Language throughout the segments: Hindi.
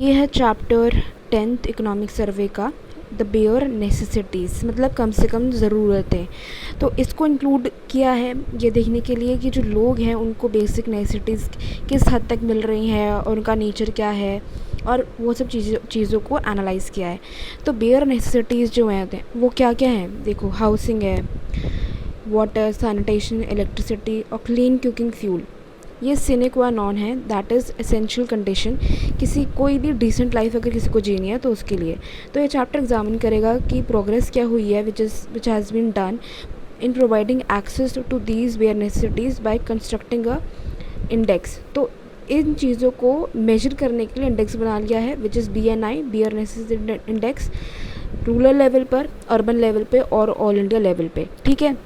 ये है चैप्टर 10th इकोनॉमिक सर्वे का द बेयर नेसेसिटीज़, मतलब कम से कम ज़रूरतें। तो इसको इंक्लूड किया है ये देखने के लिए कि जो लोग हैं उनको बेसिक नेसेसिटीज़ किस हद तक मिल रही हैं और उनका नेचर क्या है, और वो सब चीज़ों को एनालाइज़ किया है। तो बेयर नेसेसिटीज़ जो हैं वो क्या क्या हैं, देखो हाउसिंग है, वाटर, सैनिटेशन, इलेक्ट्रिसिटी और क्लीन कुकिंग फ्यूल। ये सिने क्वा नॉन है, दैट इज़ एसेंशियल कंडीशन किसी कोई भी डिसेंट लाइफ अगर किसी को जीनी है तो उसके लिए। तो ये चैप्टर एग्जामिन करेगा कि प्रोग्रेस क्या हुई है which has been done in providing access to these bare necessities by constructing a index. तो इन चीज़ों को मेजर करने के लिए इंडेक्स बना लिया है which is BNI, bare necessity index, rural level पर, अर्बन लेवल पे और ऑल इंडिया लेवल पे। ठीक है,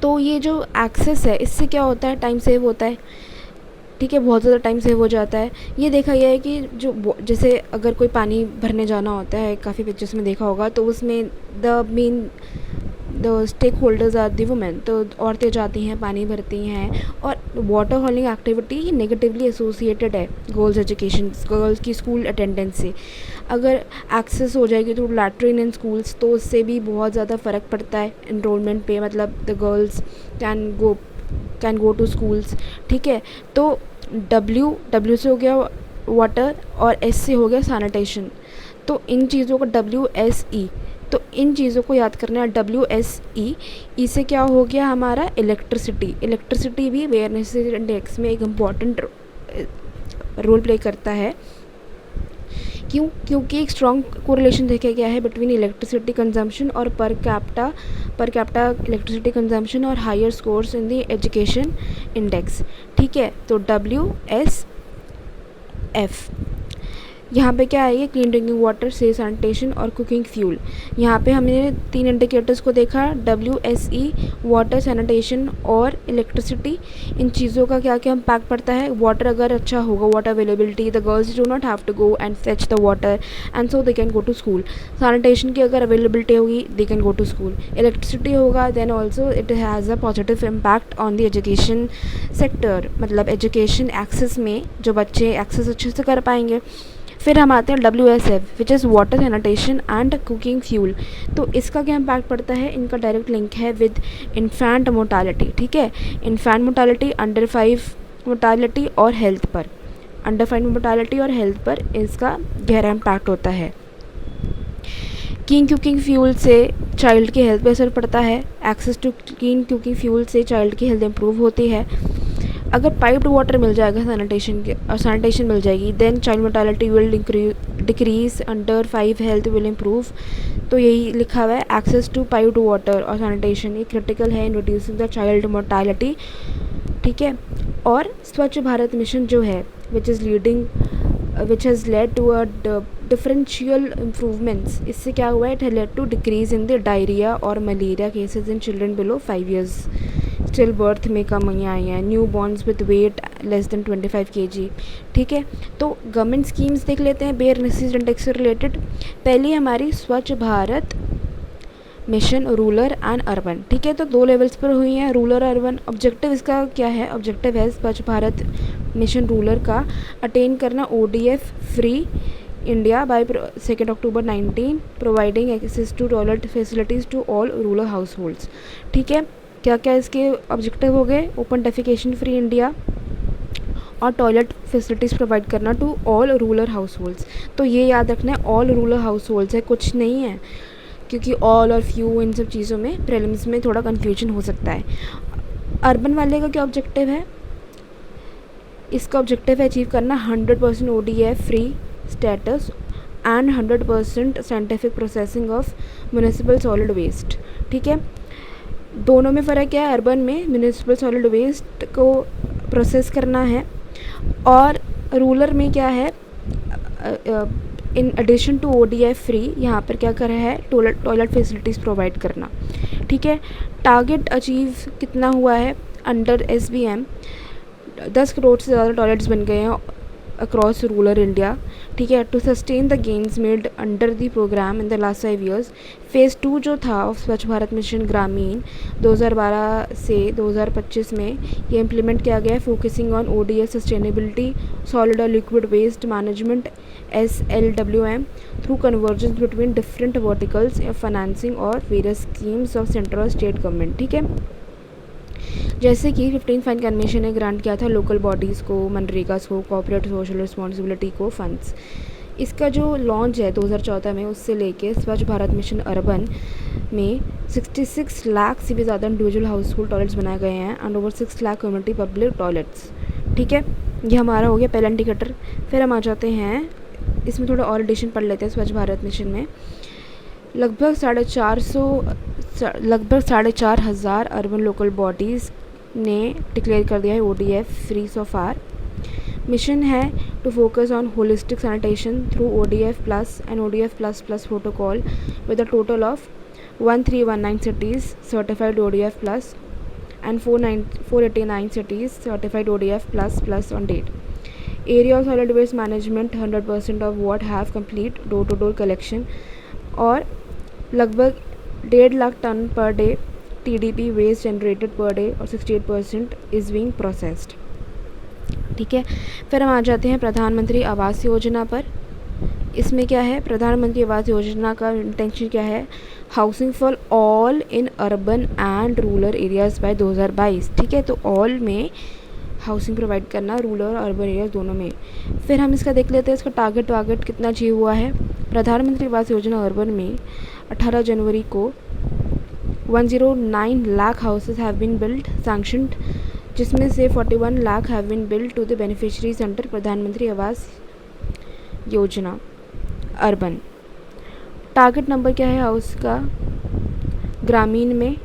तो ये जो एक्सेस है इससे क्या होता है, टाइम सेव होता है। ठीक है, बहुत ज़्यादा टाइम सेव हो जाता है। ये देखा गया है कि जो जैसे अगर कोई पानी भरने जाना होता है, काफ़ी पिक्चर्स में देखा होगा, तो उसमें the stakeholders are the women. तो औरतें जाती हैं, पानी भरती हैं, और water hauling activity negatively associated है गर्ल्स की स्कूल अटेंडेंस से। अगर एक्सेस हो जाएगी तो लैट्रिन इन स्कूल्स, तो उससे भी बहुत ज़्यादा फ़र्क पड़ता है इनरोलमेंट पे, मतलब the girls can go to schools. ठीक है, तो डब्ल्यू से हो गया वाटर और एस से हो गया सैनिटेशन। तो इन चीज़ों को WSE, तो इन चीज़ों को याद करना है। WSE से क्या हो गया हमारा इलेक्ट्रिसिटी भी बेयर नेसेसिटी इंडेक्स में एक इम्पॉर्टेंट रोल प्ले करता है। क्योंकि एक स्ट्रॉन्ग कोरिलेशन देखा गया है बिटवीन इलेक्ट्रिसिटी कंजम्पशन और पर कैपिटा इलेक्ट्रिसिटी कंजम्पशन और higher scores in the education index. ठीक है, तो WSF यहाँ पे क्या है, ये clean drinking water, safe sanitation और कुकिंग फ्यूल। यहाँ पे हमने 3 इंडिकेटर्स को देखा, WSE, वाटर, सैनिटेशन और इलेक्ट्रिसिटी। इन चीज़ों का क्या क्या इम्पैक्ट पड़ता है। वाटर अगर अच्छा होगा, water availability, the girls do not have to go and fetch the water and so they can go to school. Sanitation की अगर अवेलेबिलिटी होगी, they can go to school. Electricity होगा, then also it has a positive impact on the education sector, मतलब एजुकेशन एक्सेस में जो बच्चे एक्सेस अच्छे से कर पाएंगे। फिर हम आते हैं WSF which is water, sanitation and cooking fuel. तो इसका क्या इम्पैक्ट पड़ता है, इनका डायरेक्ट लिंक है विद इन्फेंट मोर्टालिटी। ठीक है, इन्फेंट मोर्टालिटी, अंडर 5 मोर्टालिटी और हेल्थ पर, अंडर 5 मोर्टालिटी और हेल्थ पर इसका गहरा इम्पैक्ट होता है। क्लीन कुकिंग फ्यूल से चाइल्ड की हेल्थ पर असर पड़ता है। Access to clean cooking fuel से चाइल्ड की हेल्थ इम्प्रूव होती है। अगर पाइप्ड वाटर मिल जाएगा सैनिटेशन मिल जाएगी, then child mortality will decrease, under 5 health will improve. तो यही लिखा हुआ है, एक्सेस टू पाइप्ड वाटर और सैनिटेशन ये क्रिटिकल है in reducing the child mortality. ठीक है, और स्वच्छ भारत मिशन जो है which has led to a differential improvements. इससे क्या हुआ है, it has led to decrease in the diarrhoea और malaria cases in children below 5 years। Still birth में कमियाँ आई हैं, new borns with weight less than 25 kg। ठीक है, तो गवर्नमेंट स्कीम्स देख लेते हैं बेयर नेसेसिटी इंडेक्स से रिलेटेड। पहली हमारी स्वच्छ Bharat mission rural and urban. ठीक है, तो 2 लेवल्स पर हुई हैं, रूरल अर्बन। ऑब्जेक्टिव इसका क्या है, ऑब्जेक्टिव है स्वच्छ भारत मिशन रूरल का अटेन करना ODF free India by 2 October 19, providing access to toilet facilities to all rural households. ठीक है, क्या क्या इसके ऑब्जेक्टिव हो गए, ओपन डेफिकेशन फ्री इंडिया और टॉयलेट फैसिलिटीज़ प्रोवाइड करना to all rural households. तो ये याद रखना है, ऑल रूरल हाउस होल्ड्स है, कुछ नहीं है, क्योंकि ऑल और फ्यू इन सब चीज़ों में प्रीलिम्स में थोड़ा कन्फ्यूजन हो सकता है। अर्बन वाले का क्या ऑब्जेक्टिव है, इसका ऑब्जेक्टिव है अचीव करना 100% ODF free status and 100% scientific processing of municipal solid waste. ठीक है, दोनों में फ़र्क क्या है, अर्बन में म्यूनिसिपल सॉलिड वेस्ट को प्रोसेस करना है और रूरल में क्या है, in addition to ODF free यहाँ पर क्या कर रहा है, टॉयलेट फैसिलिटीज़ प्रोवाइड करना। ठीक है, टारगेट अचीव कितना हुआ है, अंडर SBM 10 करोड़ से ज़्यादा टॉयलेट्स बन गए हैं अक्रॉस रूरल इंडिया, ठीक है। To sustain the gains made under the programme in the last 5 years, phase 2 जो था ऑफ स्वच्छ भारत मिशन ग्रामीण 2012 से 2025 में ये इम्प्लीमेंट किया गया है, focusing on ODS sustainability, solid और liquid waste management SLWM through convergence between different verticals of financing और वेरियस स्कीम्स ऑफ सेंट्रल और स्टेट गवर्नमेंट, ठीक है। जैसे कि 15 फाइन कमीशन ने ग्रांट किया था लोकल बॉडीज़ को, मनरेगास को, कॉर्पोरेट सोशल रिस्पॉन्सिबिलिटी को फंड्स। इसका जो लॉन्च है 2014 में, उससे लेके स्वच्छ भारत मिशन अर्बन में 66 लाख से भी ज़्यादा इंडिविजुअल हाउस होल्ड टॉयलेट्स बनाए गए हैं and over 6 lakh community public toilets, ठीक है। ये हमारा हो गया पहला इंडिकेटर। फिर हम आ जाते हैं, इसमें थोड़ा और एडिशन पढ़ लेते हैं। स्वच्छ भारत मिशन में लगभग 4,500 अर्बन लोकल बॉडीज़ ने डिक्लेयर कर दिया है ODF free so far. Mission है to focus on holistic sanitation through ODF plus and ODF plus plus protocol with a total of 1319 cities certified ODF plus and 489 cities certified ODF plus on date. Area of solid waste management 100% of what have complete door-to-door collection और लगभग 1.5 lakh tonne per day TDP waste generated per day और 68% is being processed, ठीक है। फिर हम आ जाते हैं प्रधानमंत्री आवास योजना पर। इसमें क्या है, प्रधानमंत्री आवास योजना का इंटेंशन क्या है, housing for all in urban and rural areas by 2022, ठीक है। तो ऑल में हाउसिंग प्रोवाइड करना, रूरल और अर्बन एरियाज दोनों में। फिर हम इसका देख लेते हैं, इसका टारगेट कितना अचीव हुआ है। प्रधानमंत्री आवास योजना अर्बन में 18 जनवरी को 109 lakh houses have been build sanctioned, जिसमें से 41 lakh have been build to the beneficiaries under Pradhanmantri Awas योजना अर्बन। टारगेट नंबर क्या है हाउस का, ग्रामीण में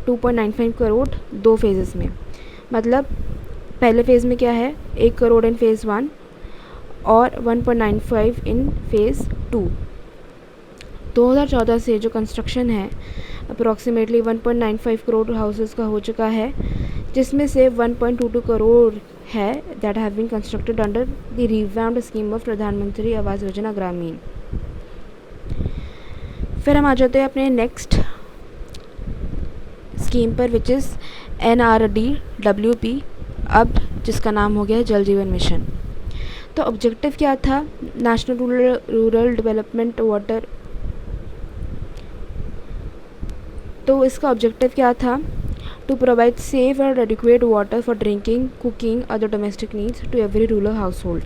2.95 करोड़ 2 फेजेस में, मतलब पहले फेज़ में क्या है 1 करोड़ इन फेज़ 1 और 1.95 इन फेज़ 2। 2014 से जो कंस्ट्रक्शन है अप्रॉक्सीमेटली 1.95 करोड़ हाउसेस का हो चुका है, जिसमें से 1.22 करोड़ है that have been constructed under the revamped scheme of Pradhanmantri Awas योजना ग्रामीण। फिर हम आ जाते हैं अपने नेक्स्ट स्कीम पर, विच इज़ NRDWP, अब जिसका नाम हो गया है जल जीवन मिशन। तो ऑब्जेक्टिव क्या था, नेशनल रूरल डेवलपमेंट वाटर, तो इसका ऑब्जेक्टिव क्या था, टू प्रोवाइड सेफ और adequate water for drinking, cooking, other domestic needs to every rural household.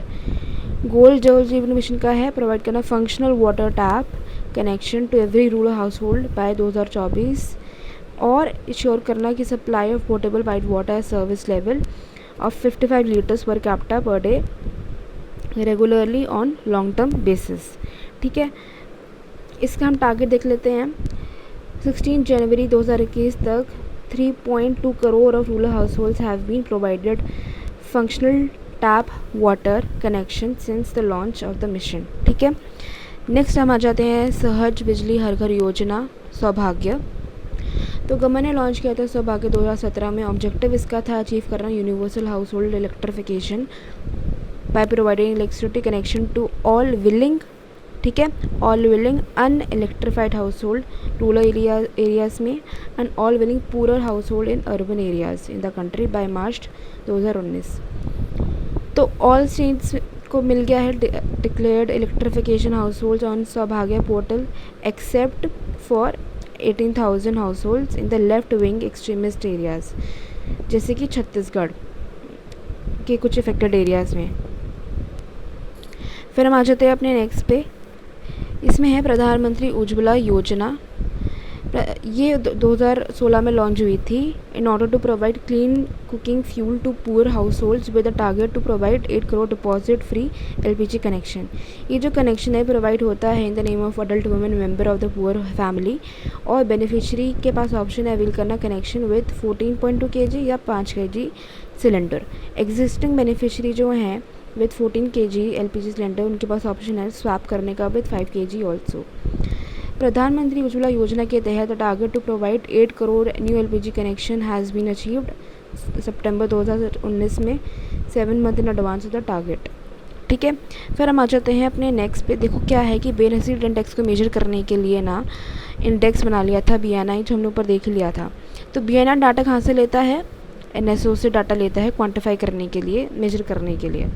Goal Jal Jeevan mission का है प्रोवाइड करना functional water tap connection to every rural household by 2024 और इंश्योर करना कि supply of portable white water service level of 55 litres per capita per day regularly on long term basis, ठीक है। इसका हम टारगेट देख लेते हैं। 16 जनवरी 2021 तक 3.2 crore of rural households have been provided functional tap water connection since the launch of the mission, ठीक है। नेक्स्ट हम आ जाते हैं सहज बिजली हर घर योजना सौभाग्य। तो गवर्नमेंट ने लॉन्च किया था सौभाग्य 2017 में। ऑब्जेक्टिव इसका था अचीव करना universal household electrification by providing electricity connection to all willing, ठीक है, all willing unelectrified household rural areas में and all willing poorer household in urban areas in the country by March 2019। तो ऑल स्टेट्स को मिल गया है declared electrification household on Saubhagya portal except for 18,000 households in the left wing extremist areas, जैसे कि छत्तीसगढ़ के कुछ इफेक्टेड एरियाज़ में। फिर हम आ जाते हैं अपने नेक्स्ट पे, इसमें है प्रधानमंत्री उज्ज्वला योजना। ये 2016 में लॉन्च हुई थी in order to provide clean cooking fuel to poor households with the target to provide 8 crore deposit free LPG connection. ये जो कनेक्शन है प्रोवाइड होता है in the name of adult women member of the poor family और बेनिफिशियरी के पास ऑप्शन है अवेल करना कनेक्शन विद 14.2 kg या 5 kg सिलेंडर। एग्जिस्टिंग बेनिफिशियरी जो हैं विद 14 kg LPG सिलेंडर उनके पास ऑप्शन है स्वैप करने का विद 5 kg ऑल्सो। प्रधानमंत्री उज्ज्वला योजना के तहत target to provide 8 crore new LPG connection has been achieved सितंबर 2019 में 7 month in advance of the target. ठीक है। फिर हम आ जाते हैं अपने नेक्स्ट पे। देखो क्या है कि बेनेसिट इंडेक्स को मेजर करने के लिए ना इंडेक्स बना लिया था BNI, जो हमने ऊपर देख लिया था। तो BNI डाटा कहाँ से लेता है? NSO से डाटा लेता है क्वांटिफाई करने के लिए, मेजर करने के लिए।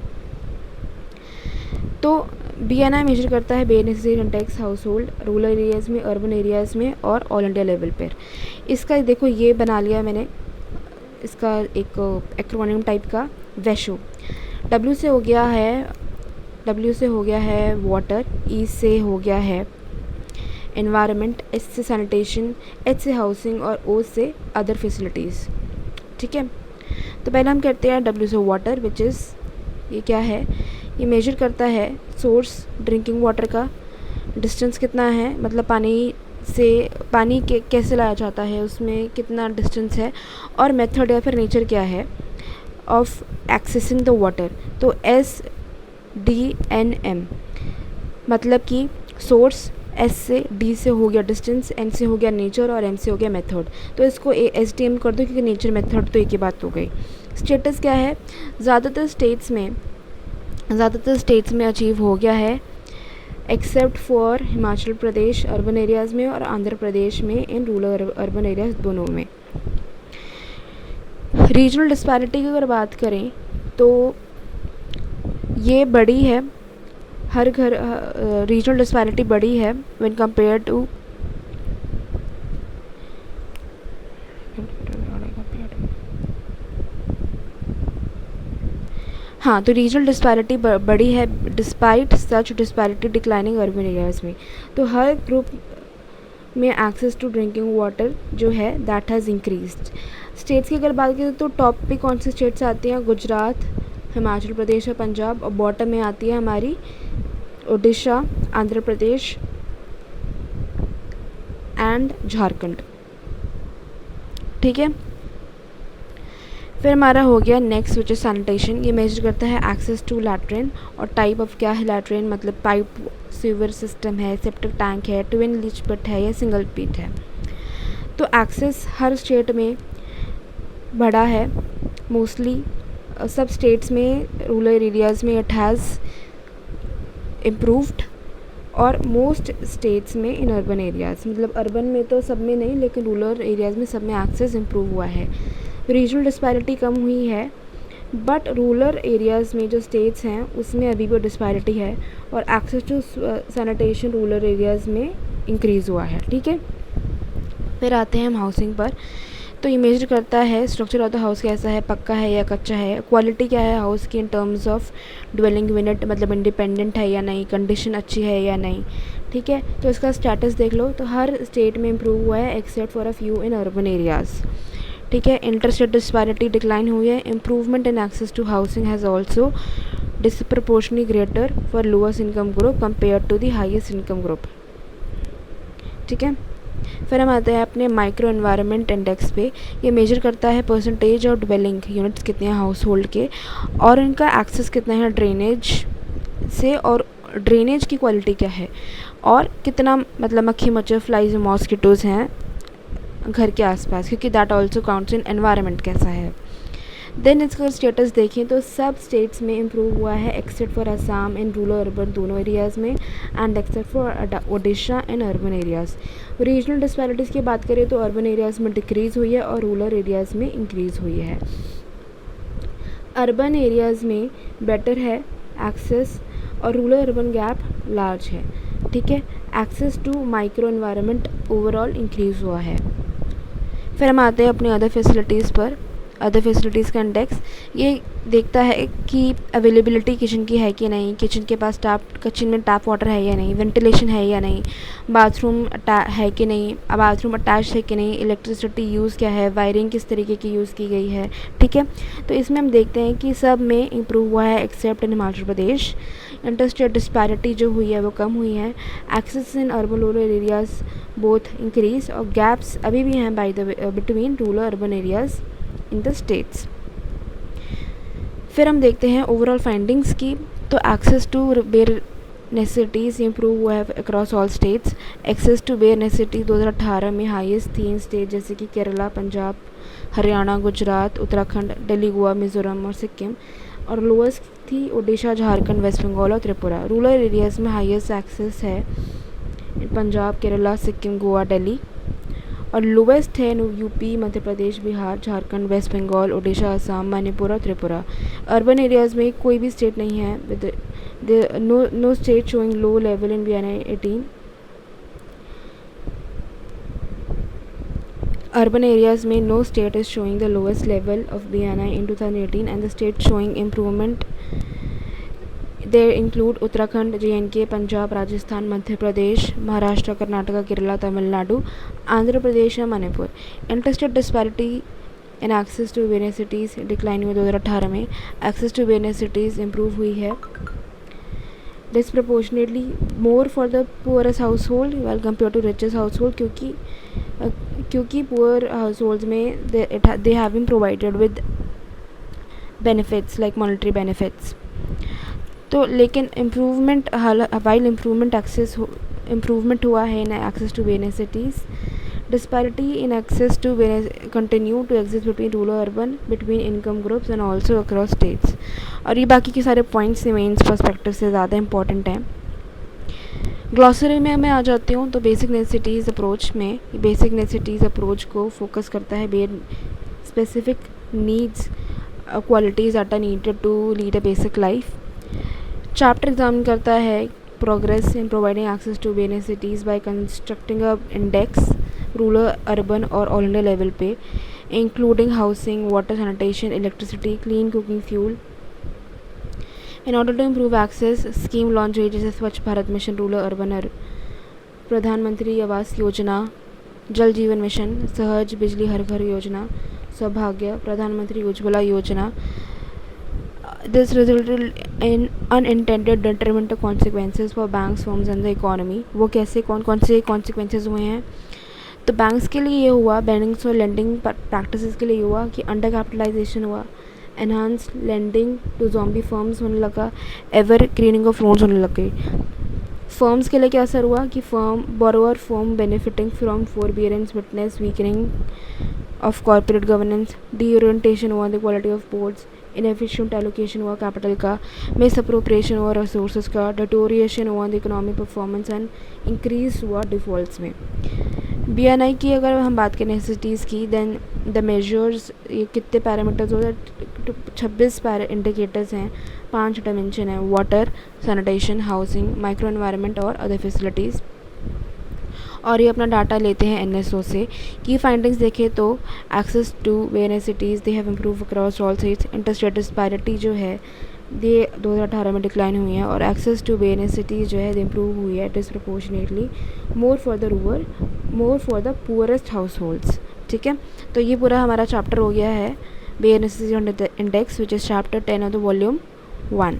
तो BNI मेजर करता है बेनेसिट index household, rural areas में, अर्बन एरियाज़ में और ऑल इंडिया लेवल पर। इसका देखो ये बना लिया मैंने, इसका एक एक्रोनिम टाइप का वैशो। W से हो गया है वाटर, E से हो गया है एनवायरनमेंट, S से सैनिटेशन, H से हाउसिंग और O से अदर फैसिलिटीज़। ठीक है। तो पहले हम करते हैं W से वाटर, विच इज़ ये क्या है? ये मेजर करता है सोर्स ड्रिंकिंग वाटर का डिस्टेंस कितना है, मतलब पानी के कैसे लाया जाता है, उसमें कितना डिस्टेंस है, और मेथड या फिर नेचर क्या है ऑफ एक्सेसिंग द वाटर। तो SDNM मतलब कि सोर्स, S से D से हो गया डिस्टेंस, N से हो गया नेचर और M से हो गया मेथड। तो इसको SDM कर दो क्योंकि नेचर मेथड तो एक ही बात हो गई। स्टेटस क्या है? ज़्यादातर स्टेट्स में अचीव हो गया है, except for Himachal Pradesh urban areas में और आंध्र प्रदेश में इन रूरल अर्बन एरियाज दोनों में। रीजनल डिस्पैरिटी की अगर बात करें तो ये बड़ी है, हर घर रीजनल डिस्पैरिटी बड़ी है व्हेन कंपेयर टू हाँ, तो रीजनल डिस्पैरिटी बड़ी है डिस्पाइट सच डिस्पैरिटी डिक्लाइनिंग अर्बन एरियाज़ में। तो हर ग्रुप में एक्सेस टू ड्रिंकिंग वाटर जो है दैट हैज़ इंक्रीज्ड। स्टेट्स की अगर बात करें तो टॉप पे कौन सी स्टेट्स आती हैं? गुजरात, हिमाचल प्रदेश और पंजाब, और बॉटम में आती है हमारी उड़ीसा, आंध्र प्रदेश एंड झारखंड। ठीक है। फिर हमारा हो गया नेक्स्ट विच इज सैनिटेशन। ये मेजर करता है एक्सेस टू लैट्रिन और टाइप ऑफ क्या है लैट्रिन, मतलब पाइप सीवर सिस्टम है, सेप्टिक टैंक है, ट्विन लीच पिट है या सिंगल पिट है। तो एक्सेस हर स्टेट में बढ़ा है, मोस्टली सब स्टेट्स में, रूरल एरियाज़ में इट हैज़ इम्प्रूव्ड और मोस्ट स्टेट्स में इन अर्बन एरियाज़, मतलब अर्बन में तो सब में नहीं लेकिन रूरल एरियाज़ में सब में एक्सेस इम्प्रूव हुआ है। रीजनल डिस्पैरिटी कम हुई है बट रूरल एरियाज़ में जो स्टेट्स हैं उसमें अभी भी डिस्पैरिटी है और access to sanitation rural areas में इंक्रीज़ हुआ है। ठीक है। फिर आते हैं हम हाउसिंग पर। तो ये मेजर करता है स्ट्रक्चर ऑफ द हाउस कैसा है, पक्का है या कच्चा है, क्वालिटी क्या है हाउस की in terms of dwelling unit, मतलब इंडिपेंडेंट है या नहीं, कंडीशन अच्छी है या नहीं। ठीक है। तो इसका स्टेटस देख लो, तो हर स्टेट में इम्प्रूव हुआ है except for a few in urban areas. ठीक है। इंटरस्टेट डिस्पैरिटी डिक्लाइन हुई है। Improvement in access to housing has also disproportionately greater for lowest income group compare to the highest income group. ठीक है। फिर हम आते हैं अपने माइक्रो एनवायरनमेंट इंडेक्स पे। ये मेजर करता है परसेंटेज और ड्वेलिंग यूनिट्स कितने हैं हाउस होल्ड के और इनका एक्सेस कितना है ड्रेनेज से और ड्रेनेज की क्वालिटी क्या है और कितना मतलब मक्खी मच्छर फ्लाइज मॉस्किटोज़ हैं घर के आसपास, क्योंकि that also counts in environment कैसा है। देन इसका स्टेटस देखें तो सब स्टेट्स में इम्प्रूव हुआ है except for Assam in rural urban दोनों एरियाज़ में and except for Odisha in urban areas. Regional disparities की बात करें तो अर्बन एरियाज़ में डिक्रीज़ हुई है और रूरल एरियाज़ में इंक्रीज़ हुई है। अर्बन एरियाज़ में बेटर है एक्सेस और रूरल अर्बन गैप लार्ज है। ठीक है। Access to micro environment overall increase हुआ है। फिर हम आते हैं अपने अदर फैसिलिटीज़ पर। अदर फैसिलिटीज़ का इंडेक्स ये देखता है कि अवेलेबिलिटी किचन की है कि नहीं, किचन के पास किचन में टैप वाटर है या नहीं, वेंटिलेशन है या नहीं, बाथरूम है कि नहीं, बाथरूम अटैच है कि नहीं, इलेक्ट्रिसिटी यूज़ क्या है, वायरिंग किस तरीके की यूज़ की गई है। ठीक है। तो इसमें हम देखते हैं कि सब में इम्प्रूव हुआ है except in Himachal Pradesh. Interstate disparity जो हुई है वो कम हुई है। Access in urban rural areas both increase और गैप्स अभी भी हैं by the between rural urban areas in the states. फिर हम देखते हैं ओवरऑल फाइंडिंग्स की। तो access to bare necessities improve हुआ है across all states. Access to bare necessity 2018 में हाईएस्ट 3 स्टेट जैसे कि केरला, पंजाब, हरियाणा, गुजरात, उत्तराखंड, दिल्ली, गोवा, मिज़ोरम और सिक्किम और लोएस्ट थी ओडिशा, झारखंड, वेस्ट बंगाल और त्रिपुरा। रूरल एरियाज़ में हाईएस्ट एक्सेस है पंजाब, केरला, सिक्किम, गोवा, दिल्ली, और लोवेस्ट है यूपी, मध्य प्रदेश, बिहार, झारखंड, वेस्ट बंगाल, ओडिशा, असम, मणिपुर और त्रिपुरा। अर्बन एरियाज़ में कोई भी स्टेट नहीं है with no state showing low level in BNI 18। Urban areas में no state is showing the lowest level of BNI in 2018 and the state showing improvement they include Uttarakhand, JNK, Punjab, Rajasthan, Madhya Pradesh, Maharashtra, Karnataka, Kerala, Tamil Nadu, Andhra Pradesh और Manipur. Interstate disparity in access to universities decline हुई 2018 में। एक्सेस टू यूनिवर्सिटीज़ इम्प्रूव हुई है disproportionately more for the poorest household well compare to richest household, क्योंकि पुअर हाउस होल्ड्स में they have been provided with benefits like monetary benefits. तो लेकिन इम्प्रूवमेंट वाइल इम्प्रूवमेंट हुआ है in access to universities, disparity in access to continue to exist between rural urban, between income groups and also across states. और ये बाकी के सारे पॉइंट्स मेंस पर्सपेक्टिव से ज़्यादा इंपॉर्टेंट हैं। ग्लॉसरी में मैं आ जाती हूँ तो बेसिक नेसेसिटीज़ अप्रोच में, बेसिक नेसेसिटीज़ अप्रोच को फोकस करता है bare specific needs qualities that are needed to lead a basic life. Chapter examine करता है progress in providing access to necessities by constructing a index rural, urban और ऑल इंडिया लेवल पे, including housing, water, sanitation, electricity, clean cooking fuel. In order to improve access, scheme launch हुई जैसे स्वच्छ भारत मिशन, रूरल अर्बन, प्रधानमंत्री आवास योजना, जल जीवन मिशन, सहज बिजली हर घर योजना, सौभाग्य, प्रधानमंत्री उज्ज्वला योजना। This resulted in unintended detrimental consequences for banks, firms and the economy। वो कैसे कौन से consequences हुए हैं? तो बैंक्स के लिए ये हुआ, बैंकिंग और लेंडिंग प्रैक्टिसेस के लिए हुआ कि अंडर कैपिटलाइजेशन हुआ, enhance lending to zombie firms होने लगा, एवर ग्रीनिंग ऑफ लोन्स होने लग गई। फर्म्स के लिए क्या असर हुआ कि borrower firm benefiting from forbearance witness weakening of corporate governance, deorientation हुआ the quality of boards, inefficient allocation हुआ कैपिटल का, मिस अप्रोप्रिएशन हुआ रिसोर्सेज का, डिटोरिएशन हुआ the economic performance and increase हुआ डिफ़ॉल्ट्स में। BNI की अगर हम बात करें नेसेसिटीज़ की, देन द मेजर्स, ये कितने पैरामीटर्स होते हैं? 26 इंडिकेटर्स हैं, 5 डायमेंशन हैं, water, sanitation, housing, micro environment और अदर फैसिलिटीज़। और ये अपना डाटा लेते हैं NSO से। की फाइंडिंग्स देखें तो access to universities they have improve across all states. Interstate disparity जो है ये 2018 में डिक्लाइन हुई है, और एक्सेस टू यूनिवर्सिटीज़ जो है इम्प्रूव हुई है disproportionately more for the rural, more for the poorest households. ठीक है, तो ये पूरा हमारा चैप्टर हो गया है bare necessity index, which is chapter 10 of the volume 1।